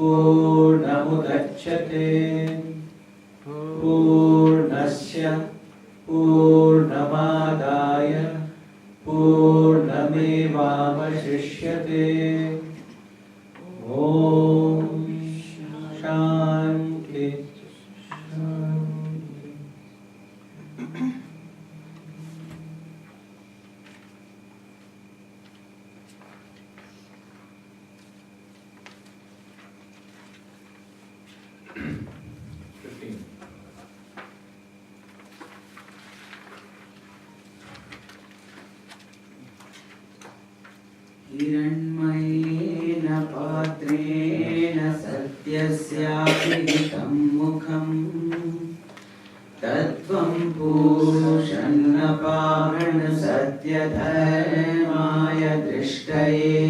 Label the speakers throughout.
Speaker 1: Purnamudachyate Purnasya Purnamadaya Purnamevavashishyate. Om Shanti Shanti.
Speaker 2: हिरण्मयेन पात्रेण सत्यस्याभिहितं मुखं तत्त्वं पूषन्नपावृण सत्यधर्माय दृष्टये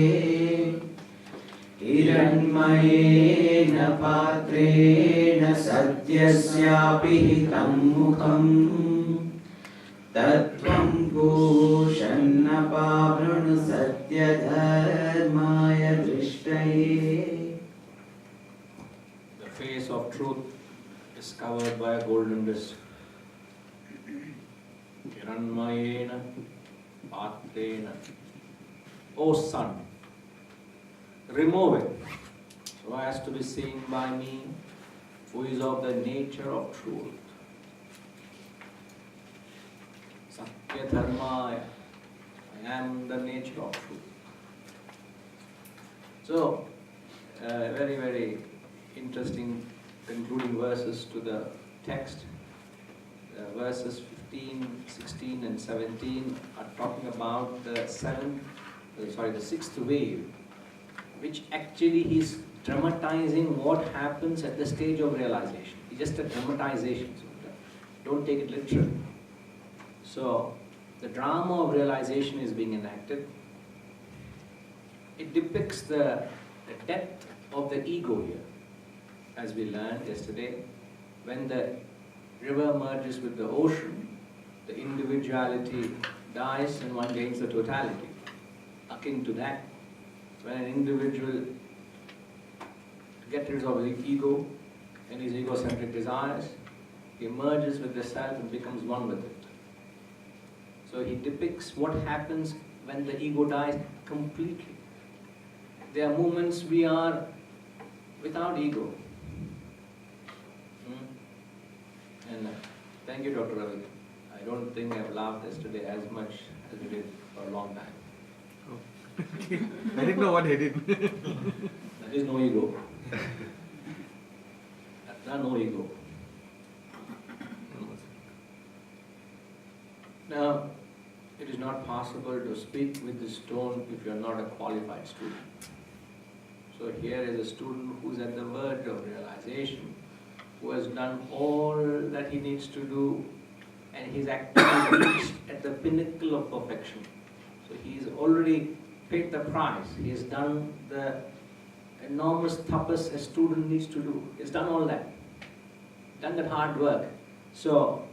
Speaker 2: हिरण्मयेन पात्रेण सत्यस्याभिहितं मुखं तत्त्वं पूषन्नपावृणु सत्यधर्माय दृष्टये.
Speaker 1: The face of truth is covered by a golden disk. Hiranmayena Patrena. O sun, remove it so as to be seen by me, who is of the nature of truth. Satya Dharmaya, I am the nature of truth. So, very, very interesting concluding verses to the text. Verses 15, 16 and 17 are talking about the sixth wave, which actually he's dramatizing what happens at the stage of realization. It's just a dramatization, so don't take it literally. So, the drama of realization is being enacted. It depicts the depth of the ego here, as we learned yesterday. When the river merges with the ocean, the individuality dies and one gains the totality. Akin to that, when an individual gets rid of his ego and his egocentric desires, he merges with the self and becomes one with it. So he depicts what happens when the ego dies completely. There are moments we are without ego. And thank you, Dr. Ravi. I don't think I've laughed yesterday as much as we did for a long time.
Speaker 3: Oh. I didn't know what I did.
Speaker 1: That is no ego. That's not no ego. Now, it is not possible to speak with the stone if you are not a qualified student. So here is a student who is at the verge of realization, who has done all that he needs to do, and he's actually reached at the pinnacle of perfection. So he's already paid the price. He has done the enormous tapas a student needs to do. He's done all that. Done that hard work. So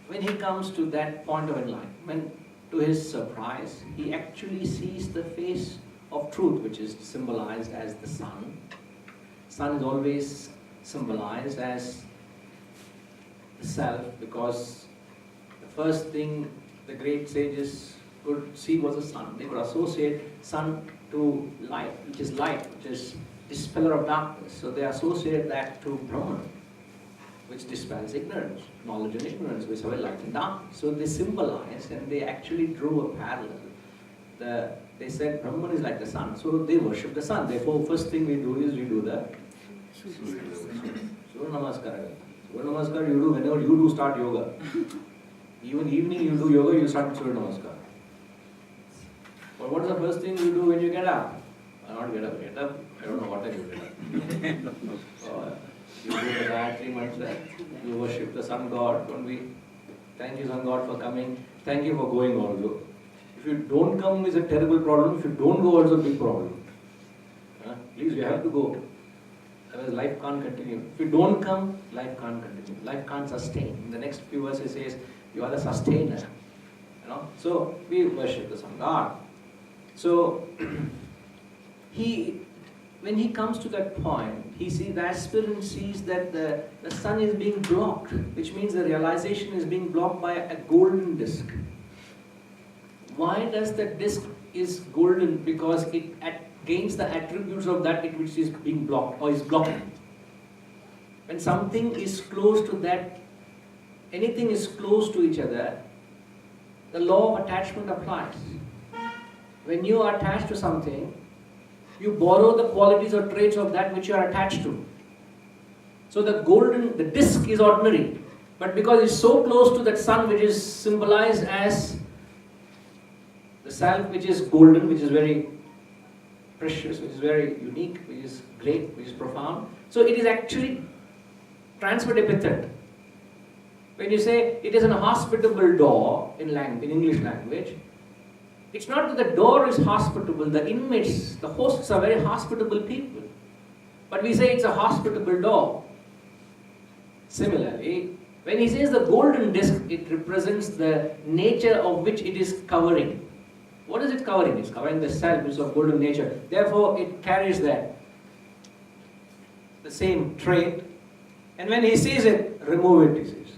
Speaker 1: when he comes to that point of enlightenment, to his surprise, he actually sees the face of truth, which is symbolized as the sun. Sun is always symbolized as the self, because the first thing the great sages could see was the sun. They could associate sun to light, which is dispeller of darkness. So they associate that to Brahman, which dispels ignorance, knowledge and ignorance, which are light and darkness. So they symbolized, and they actually drew a parallel. They said Brahman is like the sun, so they worship the sun. Therefore, first thing we do is we do the Surya Namaskar. Surya Namaskar you do whenever you do start yoga. Even evening you do yoga, you start with Surya Namaskar. But what is the first thing you do when you get up? Not get up, I don't know what time you get up. You do the Gayatri mantra, you worship the sun god. Don't we? Thank you, sun god, for coming. Thank you for going also. If you don't come, it's a terrible problem. If you don't go, it's a big problem. Please, you have to go. Otherwise, life can't continue. If you don't come, life can't continue. Life can't sustain. In the next few verses, it says, you are the sustainer. So, we worship the sun god. So, he when he comes to that point, the aspirant sees that the sun is being blocked, which means the realization is being blocked by a golden disc. Why does the disc is golden? Because it gains the attributes of that which is being blocked or is blocking. When something is close to that, anything is close to each other, the law of attachment applies. When you are attached to something, you borrow the qualities or traits of that which you are attached to. So the disc is ordinary, but because it's so close to that sun which is symbolized as the self, which is golden, which is very precious, which is very unique, which is great, which is profound. So it is actually transferred epithet. When you say it is an hospitable door in English language, it's not that the door is hospitable, the inmates, the hosts are very hospitable people. But we say it's a hospitable door. Similarly, when he says the golden disc, it represents the nature of which it is covering. What is it covering? It's covering the self, which is of golden nature. Therefore, it carries the same trait. And when he says it, remove it, he says.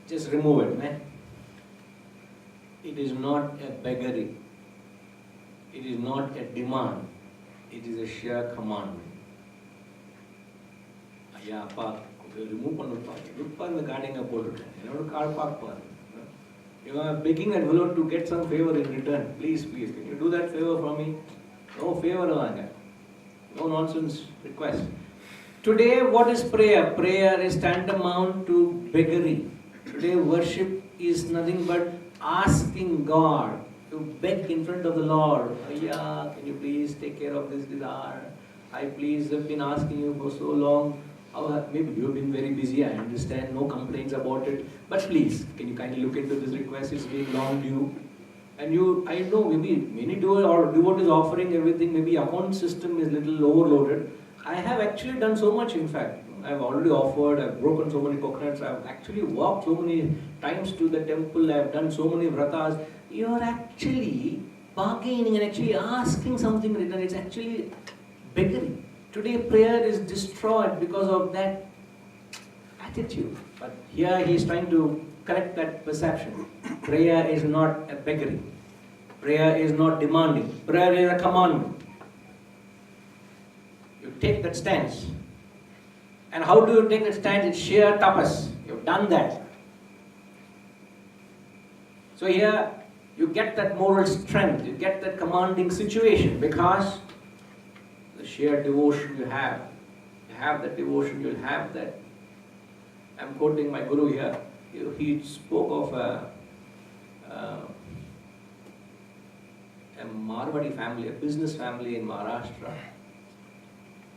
Speaker 1: Just remove it, man. It is not a beggary. It is not a demand. It is a sheer commandment. Ayya, appa, remove pannuppa. Look for the garden of polu. Car park par. You are begging that fellow to get some favor in return. Please, please, can you do that favor for me? No favor, no nonsense request. Today, what is prayer? Prayer is tantamount to beggary. Today, worship is nothing but asking God to beg in front of the Lord. Ayya, can you please take care of this desire? I please have been asking you for so long. Maybe you have been very busy, I understand, no complaints about it. But please, can you kindly look into this request? It's been long due. And I know maybe many devotees offering everything, maybe account system is little overloaded. I have actually done so much, in fact. I've already offered, I've broken so many coconuts, I've actually walked so many times to the temple, I've done so many vratas. You're actually bargaining and actually asking something in return. It's actually beggary. Today prayer is destroyed because of that attitude. But here he is trying to correct that perception. Prayer is not a beggary. Prayer is not demanding. Prayer is a commandment. You take that stance. And how do you take that stance? It's sheer tapas. You've done that. So here you get that moral strength, you get that commanding situation because the sheer devotion you have that devotion, you'll have that. I'm quoting my guru here. He spoke of a Marwadi family, a business family in Maharashtra.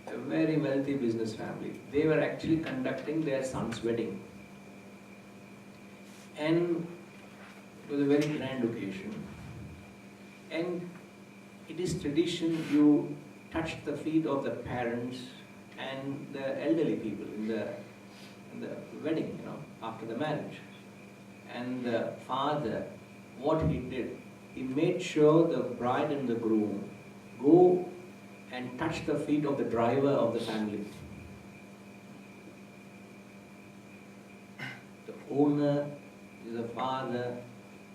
Speaker 1: A very wealthy business family. They were actually conducting their son's wedding. And it was a very grand occasion. And it is tradition you touch the feet of the parents and the elderly people in the wedding, after the marriage. And the father, what he did, he made sure the bride and the groom go and touch the feet of the driver of the family. The owner, the father,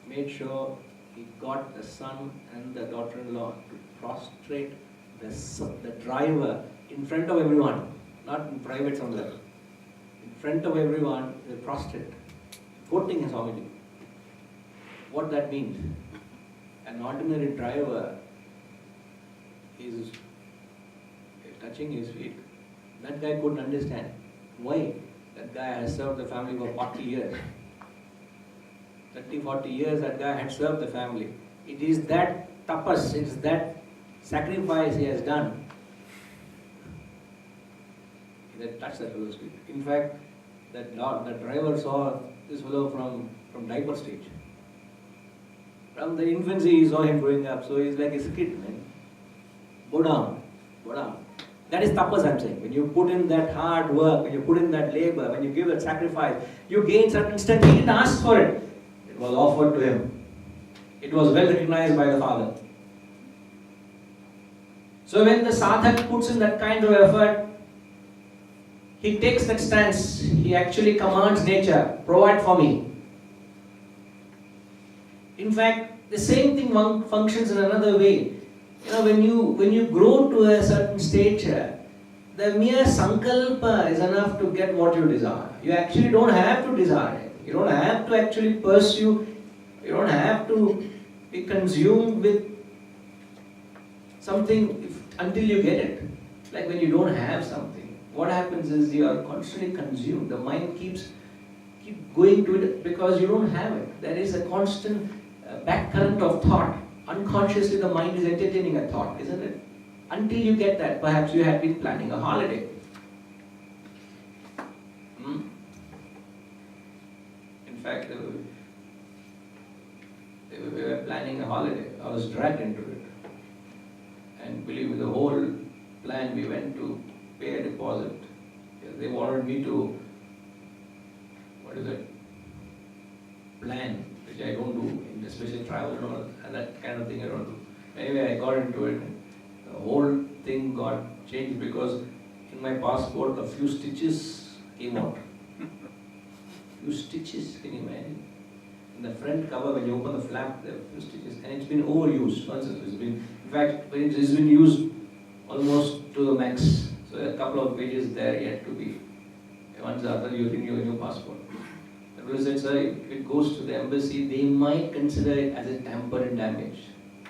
Speaker 1: made sure he got the son and the daughter-in-law to prostrate the driver in front of everyone, not in private somewhere. In front of everyone, they prostrate, quoting his homily. What that means? An ordinary driver is touching his feet. That guy couldn't understand. Why? That guy has served the family for 40 years. 30, 40 years that guy had served the family. It is that tapas, it is that sacrifice he has done that touched that fellow's feet. In fact, the driver saw this fellow from diaper stage. From the infancy he saw him growing up, so he's like a kid, man. Go down, go down. That is tapas, I'm saying. When you put in that hard work, when you put in that labor, when you give that sacrifice, you gain certain strength. He didn't ask for it. It was offered to him. It was well recognized by the father. So when the sadhak puts in that kind of effort, he takes that stance, he actually commands nature, provide for me. In fact, the same thing functions in another way. When you grow to a certain stature, the mere sankalpa is enough to get what you desire. You actually don't have to desire it. You don't have to actually pursue. You don't have to be consumed with something until you get it. Like when you don't have something, what happens is you are constantly consumed. The mind keeps going to it because you don't have it. There is a constant back current of thought. Unconsciously the mind is entertaining a thought, isn't it? Until you get that, perhaps you had been planning a holiday. In fact, we were planning a holiday. I was dragged into it. And believe me, the whole plan, we went to pay a deposit. They wanted me to, plan, which I don't do, especially travel and that kind of thing I don't do. Anyway, I got into it. The whole thing got changed because in my passport a few stitches came out. Few stitches, can you imagine? In the front cover, when you open the flap, there are few stitches, and it's been overused. In fact, it's been used almost to the max. So there are a couple of pages there yet to be. Once after you renew a new passport. The rule said, sir, if it goes to the embassy, they might consider it as a tamper and damage.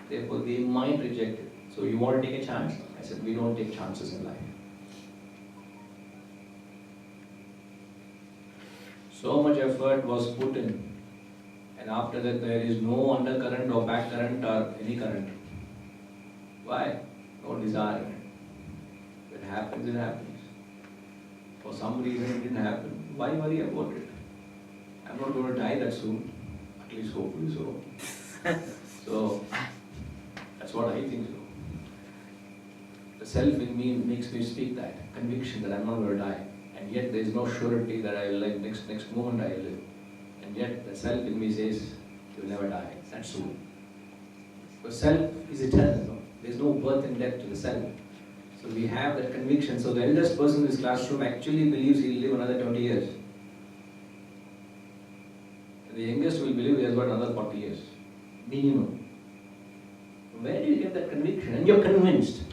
Speaker 1: Therefore, they might reject it. So you want to take a chance? I said, we don't take chances in life. So much effort was put in, and after that there is no undercurrent or back current or any current. Why? No desire in it. If it happens, it happens. For some reason it didn't happen. Why worry about it? I'm not going to die that soon. At least hopefully so. So, that's what I think so. The self in me makes me speak that conviction that I'm not going to die. And yet there is no surety that I will live next moment I will live. And yet the self in me says, you will never die. That soon. Because self is eternal. No? There is no birth and death to the self. So we have that conviction. So the eldest person in this classroom actually believes he will live another 20 years. And the youngest will believe he has got another 40 years. Minimum. Where do you get that conviction? And you're convinced.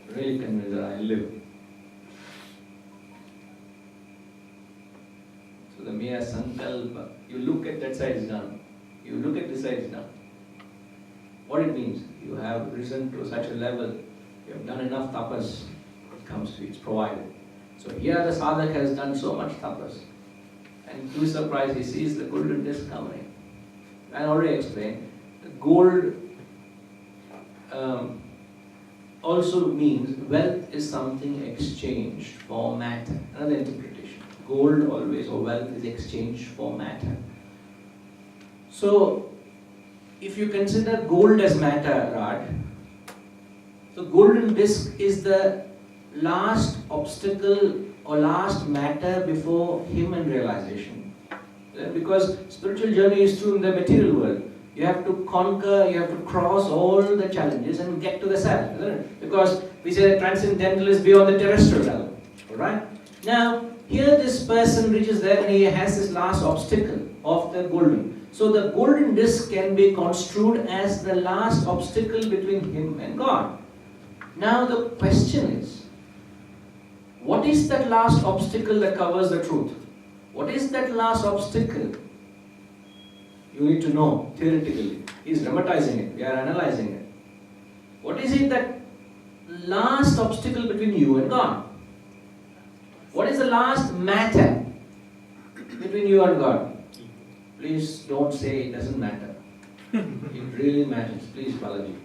Speaker 1: Really convinced that I live. So the mere sankalpa, you look at that side, it's done. You look at this side, it's done. What it means? You have risen to such a level, you have done enough tapas, it comes to you, it's provided. So here the sadhak has done so much tapas. And to his surprise, he sees the golden disc coming. I already explained, the gold also means wealth is something exchanged for matter. Another interpretation. Gold always, or wealth, is exchanged for matter. So, if you consider gold as matter, Raj, so golden disc is the last obstacle or last matter before human realization. Because spiritual journey is true in the material world. You have to conquer, you have to cross all the challenges and get to the self, isn't it? Because we say that transcendental is beyond the terrestrial level. Alright? Now, here this person reaches there and he has this last obstacle of the golden. So the golden disc can be construed as the last obstacle between him and God. Now the question is, what is that last obstacle that covers the truth? What is that last obstacle? You need to know theoretically. He is dramatizing it, we are analyzing it. What is it that last obstacle between you and God? What is the last matter between you and God? Please don't say it doesn't matter. It really matters. Please, Balaji.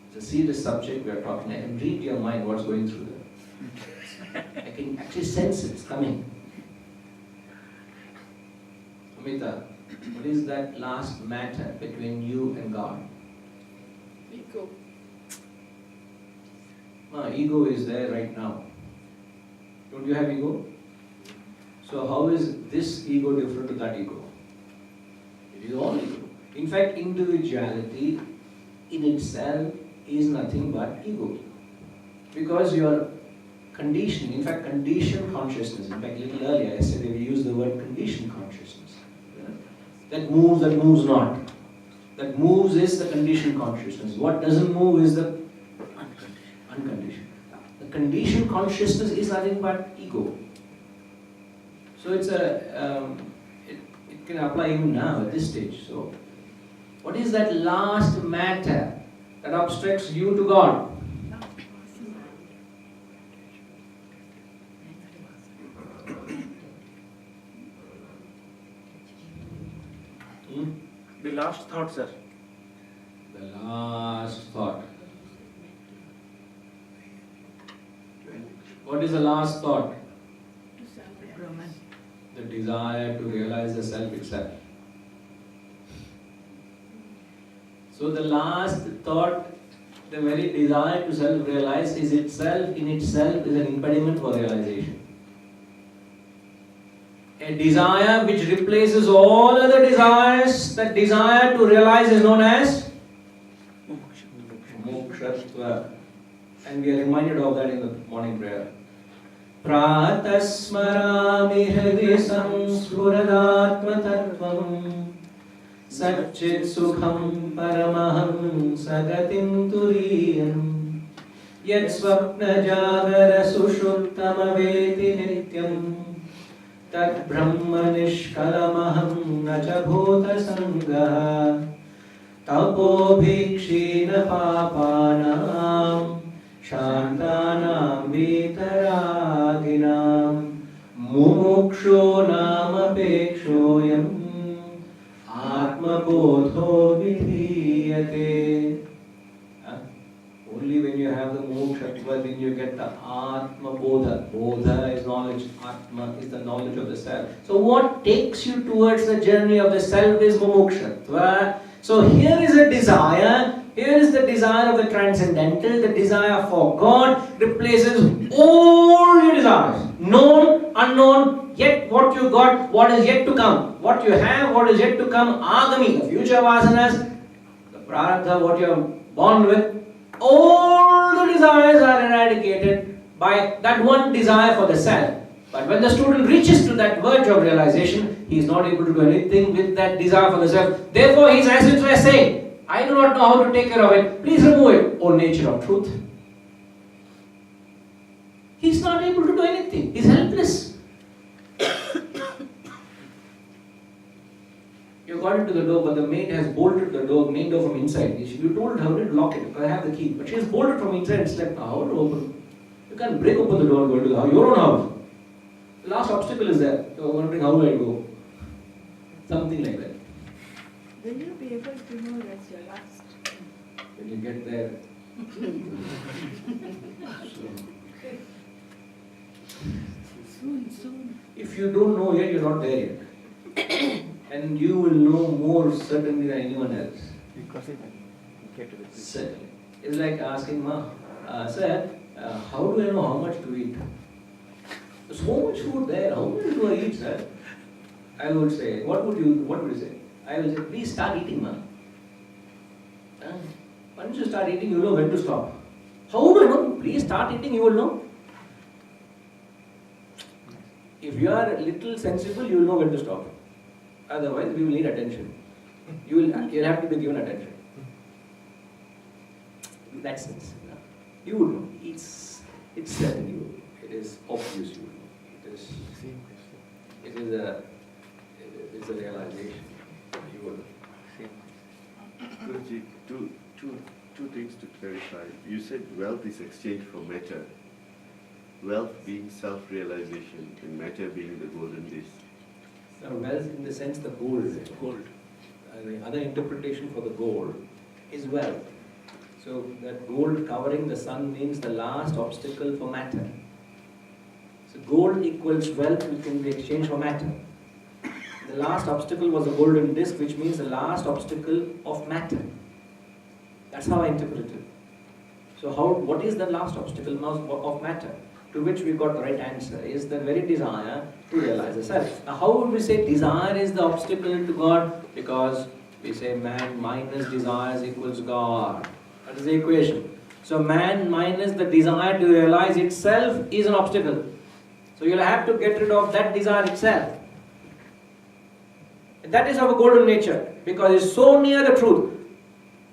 Speaker 1: It's a serious subject we are talking. I can read your mind what's going through there. I can actually sense it's coming. Amita, what is that last matter between you and God?
Speaker 4: Ego.
Speaker 1: No, ego is there right now. Don't you have ego? So how is this ego different to that ego? It is all ego. In fact, individuality in itself is nothing but ego. Because your conditioning, in fact conditioned consciousness, in fact a little earlier, yesterday we used the word conditioned consciousness. That moves not. That moves is the conditioned consciousness. What doesn't move is the unconditioned. The conditioned consciousness is nothing but ego. So it's it can apply even now at this stage. So what is that last matter that obstructs you to God?
Speaker 3: The last thought, sir.
Speaker 1: The last thought. What is the last thought? The desire to realize the self itself. So the last thought, the very desire to self-realize is itself, in itself, is an impediment for realization. A desire which replaces all other desires, that desire to realize is known as mokshatva. And we are reminded of that in the morning prayer. Pratasmarami hridi samspuradatma tattvam Satchit sukham paramaham sagatim turiyam Yat swapna jagara sushuptama veti nityam Tat brahma nishkalamaham nacha bhuta sangaha Tapo bhikshina papanam Shantanam vitaraginam Mumuksho nama pekshoyam Atma bodho vidhiyate. Only when you have the mokshatva, then you get the Atma bodha. Bodha is knowledge, Atma is the knowledge of the self. So what takes you towards the journey of the self is mokshatva. So here is a desire, here is the desire of the transcendental, the desire for God replaces all your desires. Known, unknown, yet what you got, what is yet to come. What you have, what is yet to come, agami, the future vasanas, the prarabdha, what you are born with, all the desires are eradicated by that one desire for the self. But when the student reaches to that verge of realization, he is not able to do anything with that desire for the self. Therefore, he is as if to say, I do not know how to take care of it. Please remove it, O nature of truth. He is not able to do anything. He is helpless. You got into the door, but the maid has bolted the door, main door from inside. You told her to lock it, because I have the key. But she has bolted from inside and slept. How to open? You can't break open the door and go into the house, your own house. The last obstacle is there. You are wondering, how do I go? Something like that.
Speaker 4: Will you be able to know that's your last?
Speaker 1: When you get there.
Speaker 4: Soon.
Speaker 1: If you don't know yet, you're not there yet. And you will know more certainly than anyone else. Certainly. It's like asking Ma, sir, how do I know how much to eat? There's so much food there, how much do I eat, sir? I would say, what would you say? I will say, please start eating, Ma. Once you start eating, you will know when to stop. How do I know? Please start eating, you will know. If you are a little sensible, you will know when to stop. Otherwise, we will need attention. You'll have to be given attention. In that sense, you would know. It's certain you. It is obvious you know. It is a realization. You would know.
Speaker 5: Guruji, two things to clarify. You said wealth is exchanged for matter. Wealth being self-realization and matter being the golden disc.
Speaker 1: Now, wealth in the sense the gold. The other interpretation for the gold is wealth. So that gold covering the sun means the last obstacle for matter. So gold equals wealth which can be exchanged for matter. The last obstacle was the golden disc, which means the last obstacle of matter. That's how I interpret it. So what is the last obstacle of matter? To which we got the right answer is the very desire to realize the self. Now how would we say desire is the obstacle to God? Because we say man minus desires equals God. That is the equation. So man minus the desire to realize itself is an obstacle. So you'll have to get rid of that desire itself. That is our golden nature, because it's so near the truth.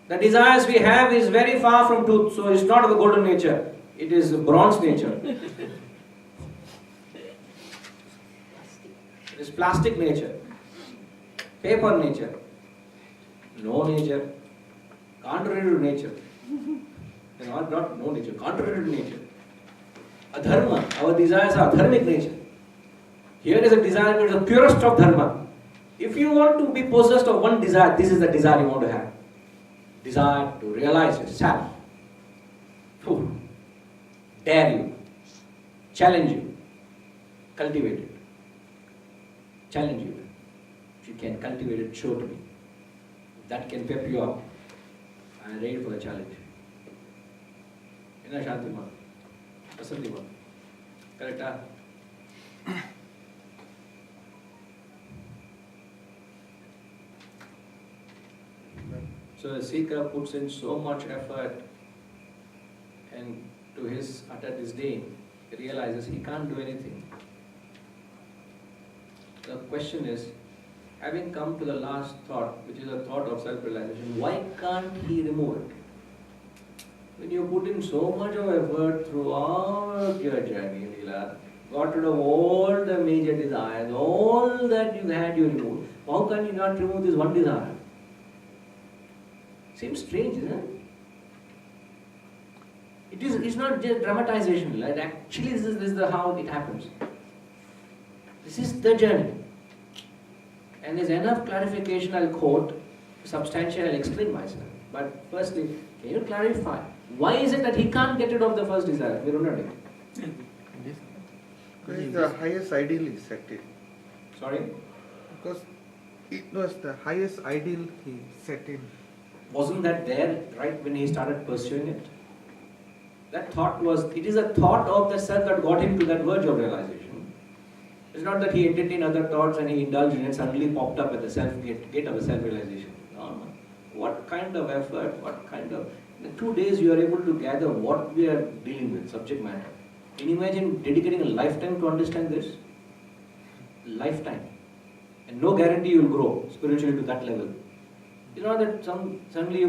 Speaker 1: The desires we have is very far from truth, so it's not of the golden nature. It is bronze nature. It is plastic nature, paper nature, no nature, contrary to nature. Not no nature, contrary to nature. Adharma, our desires are dharmic nature. Here is a desire which is the purest of dharma. If you want to be possessed of one desire, this is the desire you want to have. Desire to realize yourself. Dare you, challenge you, cultivate it. Challenge you. If you can cultivate it, show to me. That can pep you up. I am ready for the challenge. Inna Shanti Ma, Vasanti Ma. Correct? So the seeker puts in so much effort, and to his utter disdain, he realizes he can't do anything. The question is, having come to the last thought, which is a thought of self-realization, why can't he remove it? When you put in so much of effort throughout your journey, Leela, got rid of all the major desires, all that you had, you removed. How can you not remove this one desire? Seems strange, isn't it? It's not just dramatization. Like actually, this is how it happens. This is the journey. And there's enough clarification I'll quote, substantial I'll explain myself. But firstly, can you clarify? Why is it that he can't get rid of the first desire? Virunadi.
Speaker 3: Because the highest ideal is set in.
Speaker 1: Sorry?
Speaker 3: Because it was the highest ideal he set in.
Speaker 1: Wasn't that there right when he started pursuing it? That thought it is a thought of the self that got him to that verge of realization. It's not that he entertained other thoughts and he indulged in it, suddenly popped up at the gate of the self-realization. No. What kind of effort, in 2 days you are able to gather what we are dealing with, subject matter. Can you imagine dedicating a lifetime to understand this? Lifetime. And no guarantee you will grow spiritually to that level. It's not that suddenly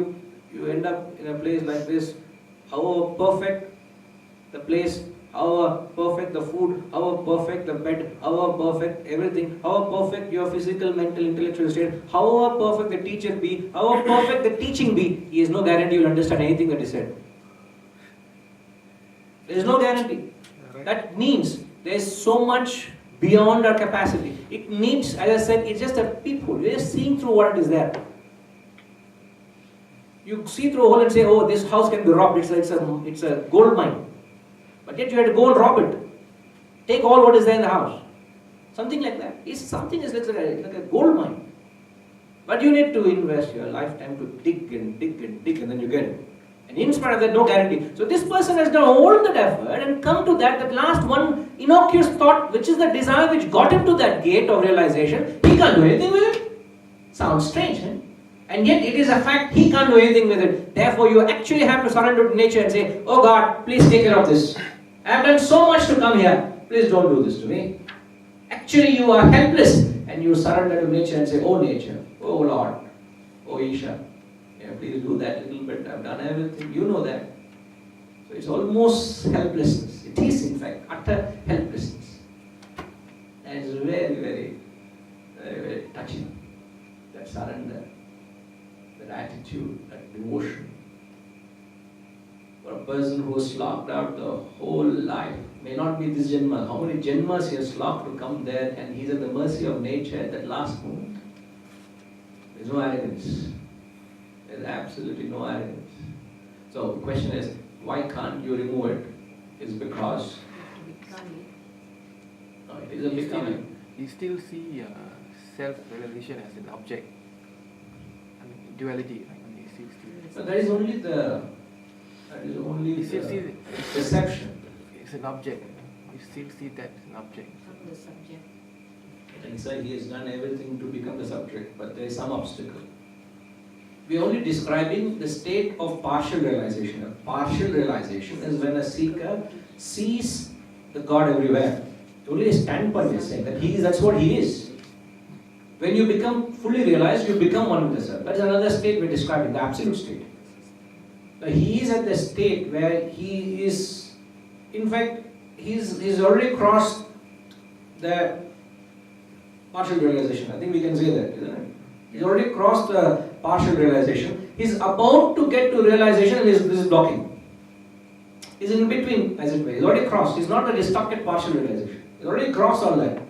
Speaker 1: you end up in a place like this, however perfect the place, however perfect the food, however perfect the bed, however perfect everything, however perfect your physical, mental, intellectual state, however perfect the teacher be, however perfect the teaching be, he has no guarantee you will understand anything that is said. There is no guarantee. That means there is so much beyond our capacity. It needs, as I said, it's just a peephole. We are just seeing through what is there. You see through a hole and say, oh, this house can be robbed, it's a gold mine. But yet you had to go and rob it. Take all what is there in the house. Something like that. Something is like a gold mine. But you need to invest your lifetime to dig and dig and dig, and then you get it. And in spite of that, no guarantee. So this person has done all that effort and come to that last one innocuous thought, which is the desire which got him to that gate of realization. He can't do anything with it. Sounds strange, eh? And yet it is a fact, he can't do anything with it. Therefore you actually have to surrender to nature and say, oh God, please take care of this. I have done so much to come here. Please don't do this to me. Actually you are helpless and you surrender to nature and say, oh nature, oh Lord, oh Isha, yeah, please do that little bit. I've done everything. You know that. So it's almost helplessness. It is in fact utter helplessness. And it's very, very, very, very touching. That surrender. That attitude, that devotion. For a person who has slogged out the whole life, may not be this Janma, how many Janmas he has slogged to come there, and he's at the mercy of nature at that last moment. There's no arrogance. There's absolutely no arrogance. So the question is, why can't you remove it? It's because no, it isn't becoming.
Speaker 6: You still see self-realization as an object. Duality, right? You still
Speaker 1: But that is only perception.
Speaker 6: It's an object. You still see that as an object.
Speaker 4: From the subject.
Speaker 1: And so he has done everything to become the subject, but there is some obstacle. we are only describing the state of partial realization. A partial realization is when a seeker sees the God everywhere. Only a standpoint is saying that that's what he is. When you become fully realized, you become one with the self. That's another state we're describing, the absolute state. Now, he is at the state where he is, in fact, he's already crossed the partial realization. I think we can say that, isn't it? He's already crossed the partial realization. He's about to get to realization and this is blocking. He's in between, as it were. He's already crossed. He's not a destructive partial realization. He's already crossed all that.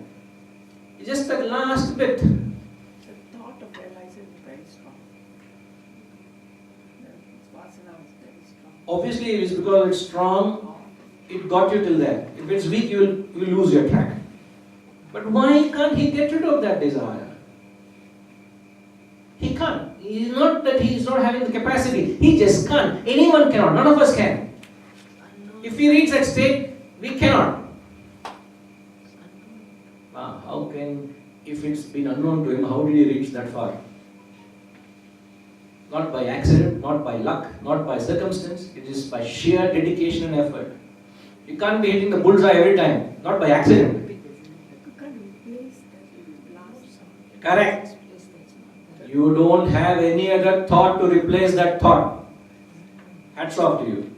Speaker 1: It's just that last bit.
Speaker 4: The thought of realizing is very strong. The vasana is very strong.
Speaker 1: Obviously, it's because it's strong, it got you till there. If it's weak, you will lose your track. But why can't he get rid of that desire? He can't. It's not that he's not having the capacity. He just can't. Anyone cannot. None of us can. If we reach that state, we cannot. How can, if it's been unknown to him, how did he reach that far? Not by accident, not by luck, not by circumstance. It is by sheer dedication and effort. You can't be hitting the bullseye every time. Not by accident.
Speaker 4: You can't replace that last.
Speaker 1: Correct. You don't have any other thought to replace that thought. Hats off to you.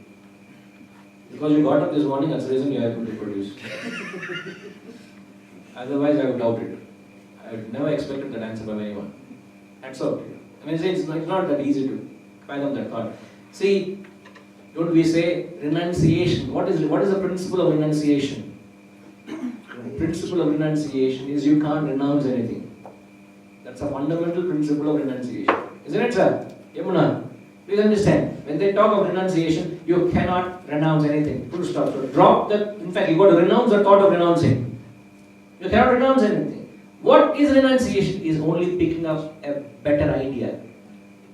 Speaker 1: Because you got up this morning, that's the reason you are able to produce. Otherwise, I would doubt it. I would never expected that answer from anyone. Hats off to you. I mean, it's not that easy to fathom that thought. See, don't we say renunciation? What is the principle of renunciation? The principle of renunciation is you can't renounce anything. That's a fundamental principle of renunciation. Isn't it, sir? Yamuna, please understand. When they talk of renunciation, you cannot renounce anything. Full stop. So drop that. In fact, you got to renounce the thought of renouncing. You cannot renounce anything. What is renunciation? Is only picking up a better idea.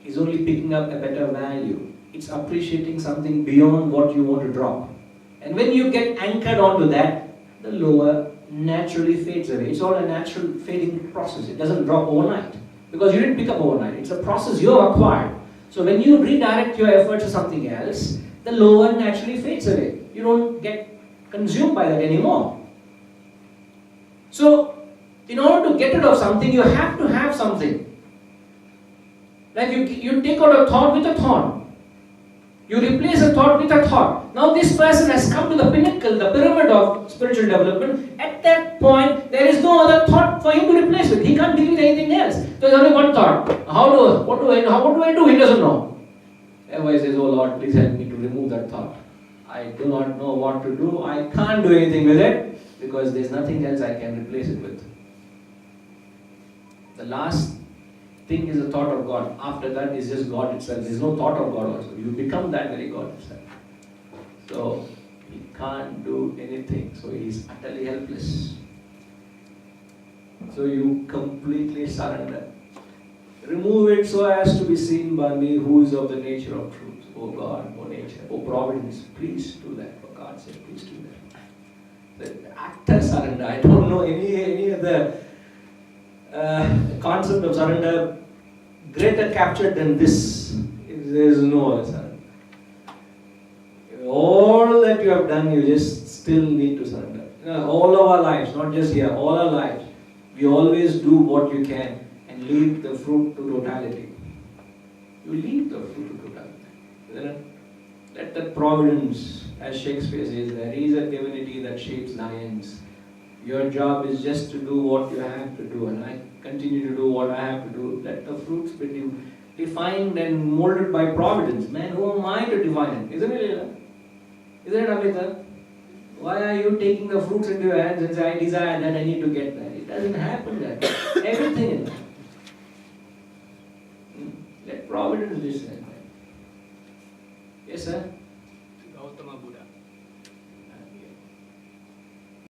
Speaker 1: Is only picking up a better value. It's appreciating something beyond what you want to drop. And when you get anchored onto that, the lower naturally fades away. It's all a natural fading process. It doesn't drop overnight. Because you didn't pick up overnight. It's a process you have acquired. So when you redirect your efforts to something else, the lower naturally fades away. You don't get consumed by that anymore. So, in order to get rid of something, you have to have something. Like you take out a thought with a thought. You replace a thought with a thought. Now this person has come to the pinnacle, the pyramid of spiritual development. At that point, there is no other thought for him to replace with. He can't deal with anything else. There is only one thought. What do I do? He doesn't know. Therefore he says, oh Lord, please help me to remove that thought. I do not know what to do. I can't do anything with it because there is nothing else I can replace it with. The last thing is the thought of God. After that is just God itself. There is no thought of God also. You become that very God itself. So he can't do anything. So he is utterly helpless. So you completely surrender. Remove it so as to be seen by me who is of the nature of truth. Oh God, oh nature, oh providence, please do that. For God's sake, please do that. The actor surrender. I don't know any other concept of surrender greater captured than this. There is no other surrender. All that you have done, you just still need to surrender. All of our lives, not just here, all our lives, we always do what you can and leave the fruit to totality. You leave the fruit to totality. Let that providence, as Shakespeare says, there is a divinity that shapes lions. Your job is just to do what you have to do, and I continue to do what I have to do. Let the fruits be defined and molded by providence. Man, who am I to define it? Isn't it, Leela? Isn't it, Amita? Why are you taking the fruits into your hands and say, I desire that, I need to get that? It doesn't happen that. Everything in life. Let providence decide. Yes, sir?